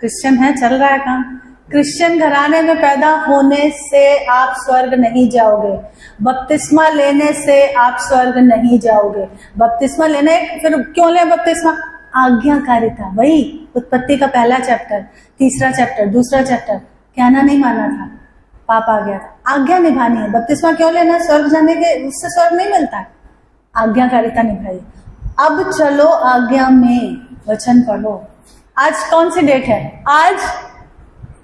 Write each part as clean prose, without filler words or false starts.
Christian है, चल रहा है काम। क्रिश्चियन घराने में पैदा होने से आप स्वर्ग नहीं जाओगे, बपतिस्मा लेने से आप स्वर्ग नहीं जाओगे। बपतिस्मा लेने, फिर क्यों ले बपतिस्मा? आज्ञाकारिता, वही उत्पत्ति का पहला चैप्टर, तीसरा चैप्टर, दूसरा चैप्टर, कहना नहीं माना था, पाप आ गया था, आज्ञा निभानी है। बपतिस्मा क्यों लेना? स्वर्ग जाने के, उससे स्वर्ग नहीं मिलता है, आज्ञाकारिता निभाई। अब चलो आज्ञा में, वचन पढ़ो। आज कौन सी डेट है? आज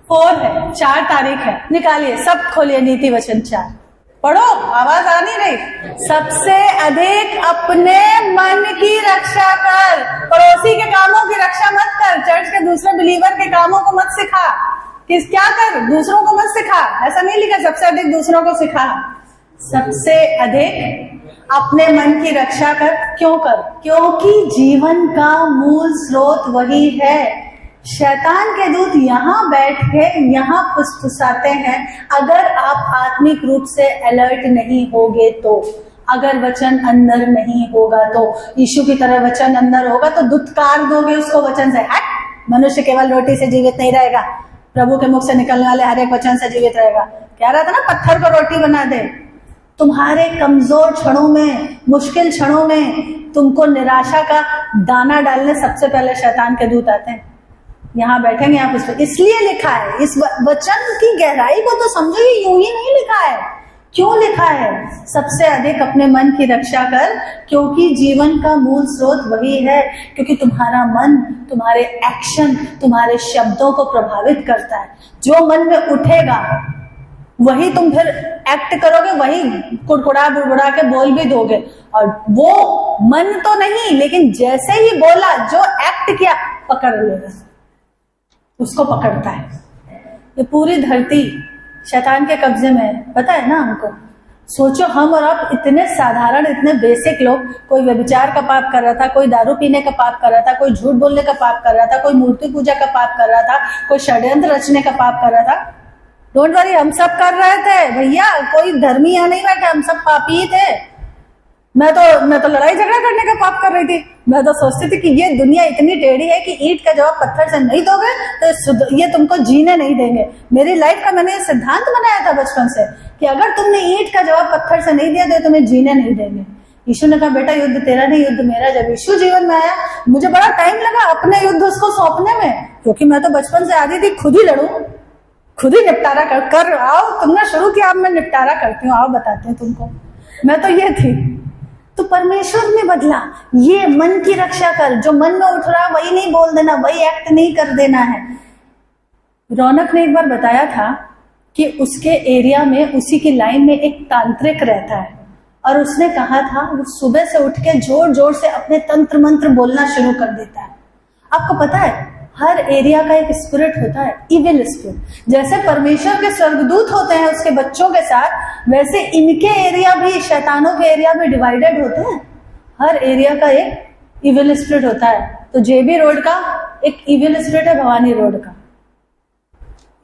4 है, 4 तारीख है, निकालिए, सब खोलिए नीति वचन 4, पढ़ो, आवाज आ नहीं रही। सबसे अधिक अपने मन की रक्षा कर, पड़ोसी के कामों की रक्षा मत कर, चर्च के दूसरे बिलीवर के कामों को मत सिखा। क्या कर? दूसरों को मत सिखा, ऐसा नहीं लिखा सबसे अधिक दूसरों को सिखा। सबसे अधिक अपने मन की रक्षा कर। क्यों कर? क्योंकि जीवन का मूल स्रोत वही है। शैतान के दूत यहाँ बैठ के यहाँ फुसफुसाते हैं। अगर आप आत्मिक रूप से अलर्ट नहीं होगे तो, अगर वचन अंदर नहीं होगा तो, यीशु की तरह वचन अंदर होगा तो दुत्कार दोगे उसको वचन से, हट, मनुष्य केवल रोटी से जीवित नहीं रहेगा, प्रभु के मुख से निकलने वाले हर एक वचन से जीवित रहेगा। कह रहा था ना, पत्थर को रोटी बना दे। तुम्हारे कमजोर क्षणों में, मुश्किल क्षणों में तुमको निराशा का दाना डालने सबसे पहले शैतान के दूत आते हैं। यहाँ बैठेंगे आप उस पर, इसलिए लिखा है, इस वचन की गहराई को तो समझो, ये यूं ही नहीं लिखा है। क्यों लिखा है? सबसे अधिक अपने मन की रक्षा कर, क्योंकि जीवन का मूल स्रोत वही है। क्योंकि तुम्हारा मन, तुम्हारे एक्शन, तुम्हारे शब्दों को प्रभावित करता है। जो मन में उठेगा वही तुम फिर एक्ट करोगे, वही कुड़कुड़ा बुड़बुड़ा के बोल भी दोगे। और वो मन तो नहीं, लेकिन जैसे ही बोला, जो एक्ट किया, पकड़ लेगा, उसको पकड़ता है। ये पूरी धरती शैतान के कब्जे में है, पता है ना हमको। सोचो, हम और आप इतने साधारण, इतने बेसिक लोग, कोई व्यभिचार का पाप कर रहा था, कोई दारू पीने का पाप कर रहा था, कोई झूठ बोलने का पाप कर रहा था, कोई मूर्ति पूजा का पाप कर रहा था, कोई षड्यंत्र रचने का पाप कर रहा था। डोंट वरी, हम सब कर रहे थे भैया, कोई धर्मी यहाँ नहीं बैठा, हम सब पापी ही थे। मैं तो लड़ाई झगड़ा करने का पाप कर रही थी। मैं तो सोचती थी कि ये दुनिया इतनी टेढ़ी है कि ईंट का जवाब पत्थर से नहीं दोगे तो ये तुमको जीने नहीं देंगे। मेरी लाइफ का मैंने सिद्धांत बनाया था बचपन से कि अगर तुमने ईंट का जवाब पत्थर से नहीं दिया तो तुम्हें जीने नहीं देंगे। यीशु ने कहा, बेटा युद्ध तेरा नहीं, युद्ध मेरा। जब यीशु जीवन में आया, मुझे बड़ा टाइम लगा अपने युद्ध उसको सौंपने में, क्योंकि मैं तो बचपन से आती थी खुद ही लड़ू, खुद ही निपटारा कर आओ, तुमने शुरू किया, अब मैं निपटारा करती हूँ, आओ बताते हैं तुमको। मैं तो ये थी। तो परमेश्वर ने बदला, ये मन की रक्षा कर, जो मन में उठ रहा वही नहीं बोल देना, वही एक्ट नहीं कर देना है। रौनक ने एक बार बताया था कि उसके एरिया में, उसी की लाइन में एक तांत्रिक रहता है, और उसने कहा था वो सुबह से उठ के जोर जोर से अपने तंत्र मंत्र बोलना शुरू कर देता है। आपको पता है, हर एरिया का एक स्पिरिट होता है, इविल स्पिरिट। जैसे परमेश्वर के स्वर्गदूत होते हैं उसके बच्चों के साथ, वैसे इनके एरिया भी, शैतानों के एरिया भी डिवाइडेड होते हैं। हर एरिया का एक इविल स्पिरिट होता है। तो जेबी रोड का एक इविल स्पिरिट है, भवानी रोड का,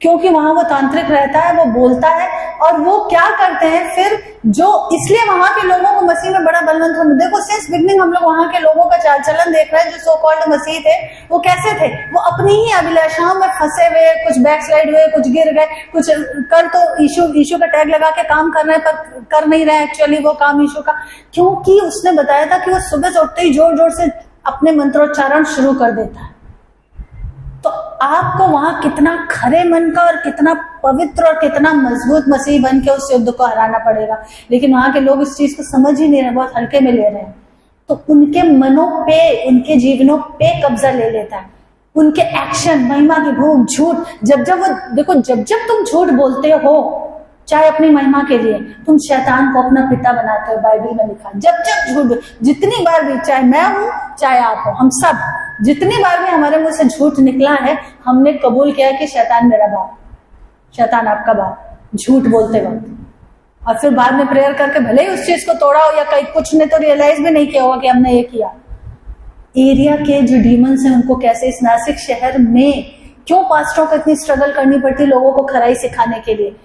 क्योंकि वहां वो तांत्रिक रहता है, वो बोलता है। और वो क्या करते हैं फिर, जो इसलिए वहां के लोगों को मसीह में बड़ा बलवंत हो। देखो, सिंस बिगनिंग हम लोग वहां के लोगों का चाल चलन देख रहे हैं। जो सो कॉल्ड मसीह थे, वो कैसे थे? वो अपनी ही अभिलाषाओं में फंसे हुए, कुछ बैकस्लाइड हुए, कुछ गिर गए, कुछ कर तो यीशु का टैग लगा के काम कर रहे हैं, पर कर नहीं रहे एक्चुअली वो काम यीशु का। क्योंकि उसने बताया था कि वो सुबह से उठते ही जोर जोर से अपने मंत्रोच्चारण शुरू कर देता है। तो आपको वहां कितना खरे मन का और कितना पवित्र और कितना मजबूत मसीह बन के उस युद्ध को हराना पड़ेगा। लेकिन वहां के लोग इस चीज को समझ ही नहीं रहे, बहुत हल्के में ले रहे हैं। तो उनके मनों पे, उनके जीवनों पे कब्जा ले लेता है। उनके एक्शन, महिमा की भूख, झूठ, जब वो देखो, जब तुम झूठ बोलते हो, चाहे अपनी महिमा के लिए, तुम शैतान को अपना पिता बनाते हो। बाइबल में लिखा, जब झूठ, जितनी बार भी, चाहे मैं हूं चाहे आप हो, हम सब जितनी बार भी हमारे मुंह से झूठ निकला है, हमने कबूल किया कि शैतान मेरा बाप, शैतान आपका बाप, झूठ बोलते वक्त। और फिर बाद में प्रेयर करके भले ही उस चीज को तोड़ा हो, या कहीं कुछ ने तो रियलाइज भी नहीं किया होगा कि हमने ये किया। एरिया के जो डीमंस हैं, उनको कैसे इस नासिक शहर में, क्यों पास्टरों को इतनी स्ट्रगल करनी पड़ती लोगों को खराई सिखाने के लिए,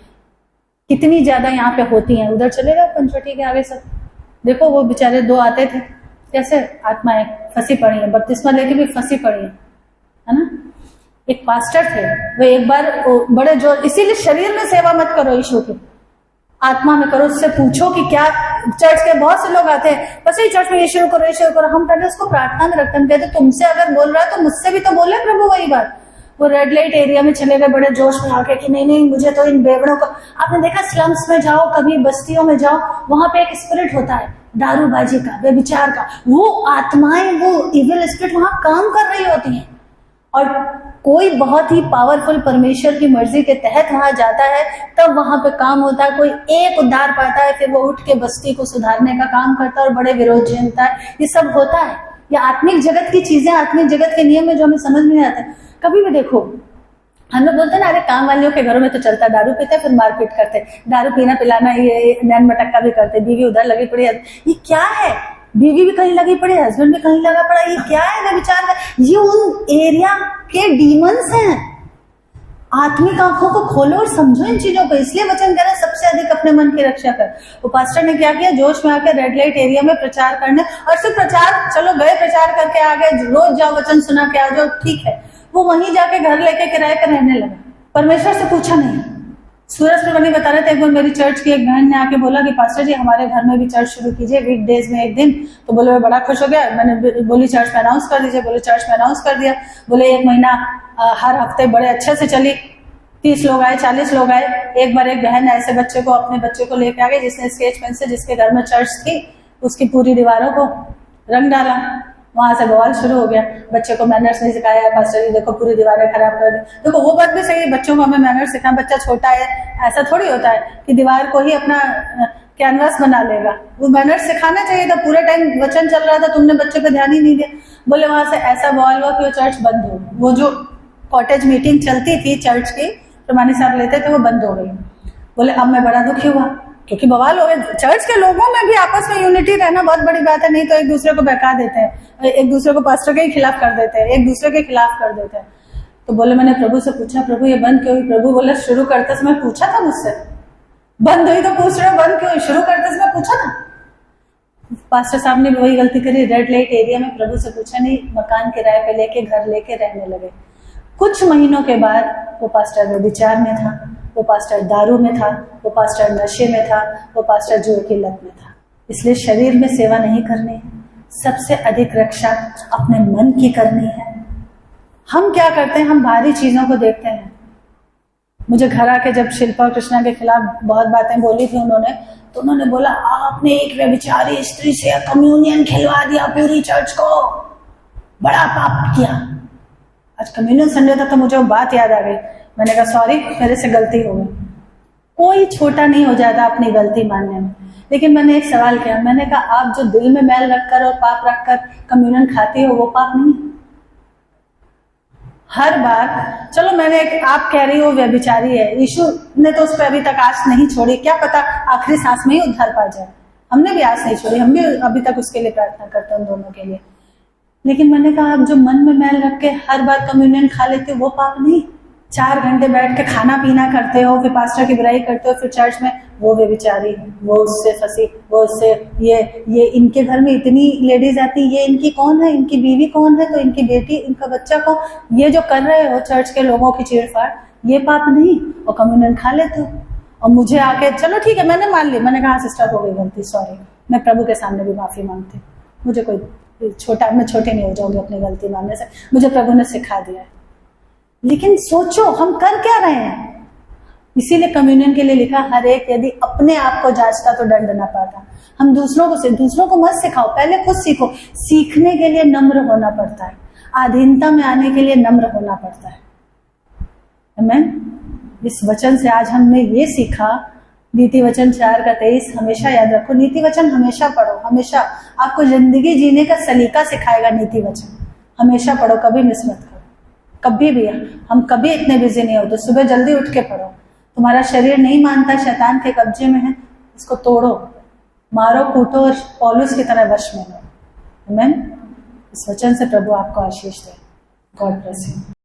कितनी ज्यादा यहाँ पे होती हैं। उधर चलेगा पंचवटी के आगे सब, देखो वो बेचारे 2 आते थे, कैसे आत्माएं फंसी पड़ी है, बपतिस्मा लेके भी फंसी पड़ी है ना। एक पास्टर थे, वो एक बार बड़े जो, इसीलिए शरीर में सेवा मत करो यीशु की, आत्मा में करो। उससे पूछो कि क्या, चर्च के बहुत से लोग आते हैं बस ये चर्च में ये शुरू करो, हम पहले उसको प्रार्थना में रखते हैं। हम कहते तुमसे अगर बोल रहा है तो मुझसे भी तो बोले प्रभु वही बात। वो रेड लाइट एरिया में चले गए बड़े जोश में आके कि नहीं मुझे तो इन बेवड़ों को, आपने देखा स्लम्स में जाओ, कभी बस्तियों में जाओ, वहां पे एक स्पिरिट होता है दारूबाजी का, व्यभिचार का, वो आत्माएं, वो इविल स्पिरिट वहां काम कर रही होती हैं। और कोई बहुत ही पावरफुल परमेश्वर की मर्जी के तहत वहां जाता है, तब वहां पे काम होता है। कोई एक उद्धार पाता है, फिर वो उठ के बस्ती को सुधारने का काम करता है और बड़े विरोध झेलता है। ये सब होता है, ये आत्मिक जगत की चीजें, आत्मिक जगत के नियम में जो हमें समझ में नहीं आते। कभी भी देखो, हम लोग बोलते हैं ना, अरे काम वालियों के घरों में तो चलता, दारू पीते फिर मारपीट करते, दारू पीना पिलाना, ये नैन मटक्का भी करते, बीवी उधर लगी पड़ी है, ये क्या है? बीवी भी कहीं लगी पड़ी, हस्बैंड भी कहीं लगा पड़ा, ये क्या है? विचार का, ये उन एरिया के डीमंस हैं। आत्मिक आंखों को खोलो और समझो इन चीजों को। इसलिए वचन कह रहे हैं सबसे अधिक अपने मन की रक्षा कर। वो पास्टर ने क्या किया, जोश में आकर रेड लाइट एरिया में प्रचार करने, और सिर्फ प्रचार, चलो गए प्रचार करके आ गए, रोज जाओ वचन सुना के आ जाओ, ठीक है। वो वहीं जाके घर लेके किराए पर रहने लगा, परमेश्वर से पूछा नहीं। सूरज प्रभु बता रहे थे, एक बार मेरी चर्च की एक बहन ने आके बोला कि पास्टर जी हमारे घर में भी चर्च शुरू कीजिए वीकडेज में एक दिन। तो बोले मैं बड़ा खुश हो गया, मैंने बोली चर्च में अनाउंस कर दीजिए। बोले चर्च में अनाउंस कर दिया। बोले एक महीना हर हफ्ते बड़े अच्छे से चली, 30 लोग आए, 40 लोग आए। एक बार एक बहन ऐसे बच्चे को, अपने बच्चे को लेके आ गई जिसने स्केच पेन से, जिसके घर में चर्च थी, उसकी पूरी दीवारों को रंग डाला। वहां से बवाल शुरू हो गया, बच्चे को मैनर्स नहीं सिखाया, पास्टर जी देखो पूरी दीवारें खराब कर दी। देखो वो बात भी सही है, बच्चों को हमें मैनर्स सिखाना, बच्चा छोटा है, ऐसा थोड़ी होता है कि दीवार को ही अपना कैनवास बना लेगा। वो मैनर्स सिखाना चाहिए था, पूरे टाइम वचन चल रहा था, तुमने बच्चे पे ध्यान ही नहीं दिया। बोले वहां से ऐसा बवाल हुआ कि वो चर्च बंद हो गई। वो जो कॉटेज मीटिंग चलती थी चर्च की, प्रमाणी साहब लेते थे, वो बंद हो गई। बोले अब मैं बड़ा दुखी हुआ, क्योंकि बवाल हो गए। चर्च के लोगों में भी आपस में यूनिटी रहना बहुत बड़ी बात है, नहीं तो एक दूसरे को बहका देते हैं, एक दूसरे को पास्टर के ही खिलाफ कर देते हैं, एक दूसरे के खिलाफ कर देते हैं। तो बोले मैंने प्रभु से पूछा, प्रभु ये बंद क्यों हुई? प्रभु बोला शुरू करते समय पूछा था मुझसे, बंद हुई तो पूछ रहे हो बंद क्यों हुई? शुरू करते समय पूछा था। पास्टर साहब ने भी वही गलती करी, रेड लाइट एरिया में प्रभु से पूछा नहीं, मकान किराए पे लेके घर लेके रहने लगे। कुछ महीनों के बाद वो पास्टर व्यभिचार में था, वो पास्टर दारू में था, वो पास्टर नशे में था, वो पास्टर जुए की लत में था। इसलिए शरीर में सेवा नहीं करनी है, सबसे अधिक रक्षा अपने मन की करनी है। हम क्या करते हैं, हम बाहरी चीजों को देखते हैं। मुझे घर आके जब शिल्पा और कृष्णा के खिलाफ बहुत बातें बोली थी उन्होंने, तो उन्होंने बोला आपने एक व्यभिचारी स्त्री से कम्युनियन खिलवा दिया पूरी चर्च को, बड़ा पाप किया। आज कम्युनियन संडे था तो मुझे वो बात याद आ गई। मैंने कहा सॉरी, मेरे से गलती हो गई। कोई छोटा नहीं हो जाता अपनी गलती मानने में। लेकिन मैंने एक सवाल किया, मैंने कहा आप जो दिल में मैल रखकर और पाप रखकर कम्युनियन खाते हो वो पाप नहीं? हर बार, चलो मैंने आप कह रही हो व्यभिचारी है, यीशु ने तो उस पर अभी तक आस नहीं छोड़ी, क्या पता आखिरी सांस में ही उद्धार पा जाए। हमने भी आस नहीं छोड़ी, हम भी अभी तक उसके लिए प्रार्थना करते हैं, दोनों के लिए। लेकिन मैंने कहा आप जो मन में मैल रख के हर बार कम्युनियन खा लेते हो वो पाप नहीं? 4 घंटे बैठ के खाना पीना करते हो, फिर पास्टर की बुराई करते हो, फिर चर्च में वो व्यभिचारी, वो उससे फंसी, वो उससे ये इनके घर में इतनी लेडीज आती, ये इनकी कौन है, इनकी बीवी कौन है, तो इनकी बेटी, इनका बच्चा कौन, ये जो कर रहे हो चर्च के लोगों की चीड़फाड़, ये पाप नहीं? और कम्युनियन खा लेते हो और मुझे आके चलो ठीक है मैंने मान ली, मैंने कहा सिस्टर हो गई गलती, सॉरी, मैं प्रभु के सामने भी माफी मांगती, मुझे कोई छोटा, मैं छोटे नहीं हो जाऊंगी अपनी गलती मानने से, मुझे प्रभु ने सिखा दिया है। लेकिन सोचो हम कर क्या रहे हैं? इसीलिए कम्युनियन के लिए लिखा, हर एक यदि अपने आप को जांचता तो दंड न पाता। हम दूसरों को मत सिखाओ, पहले खुद सीखो। सीखने के लिए नम्र होना पड़ता है, अधीनता में आने के लिए नम्र होना पड़ता है। आमीन। इस वचन से आज हमने ये सीखा, नीति वचन 4:23 हमेशा याद रखो। नीति वचन हमेशा पढ़ो, हमेशा आपको जिंदगी जीने का सलीका सिखाएगा। नीति वचन हमेशा पढ़ो, कभी मिस मत करो, कभी भी। हम कभी इतने बिजी नहीं होते, सुबह जल्दी उठ के पढ़ो। तुम्हारा शरीर नहीं मानता, शैतान के कब्जे में है, इसको तोड़ो, मारो, कूटो और पौलुस की तरह वश में लो। आमीन। इस वचन से प्रभु आपको आशीष दे। God bless you.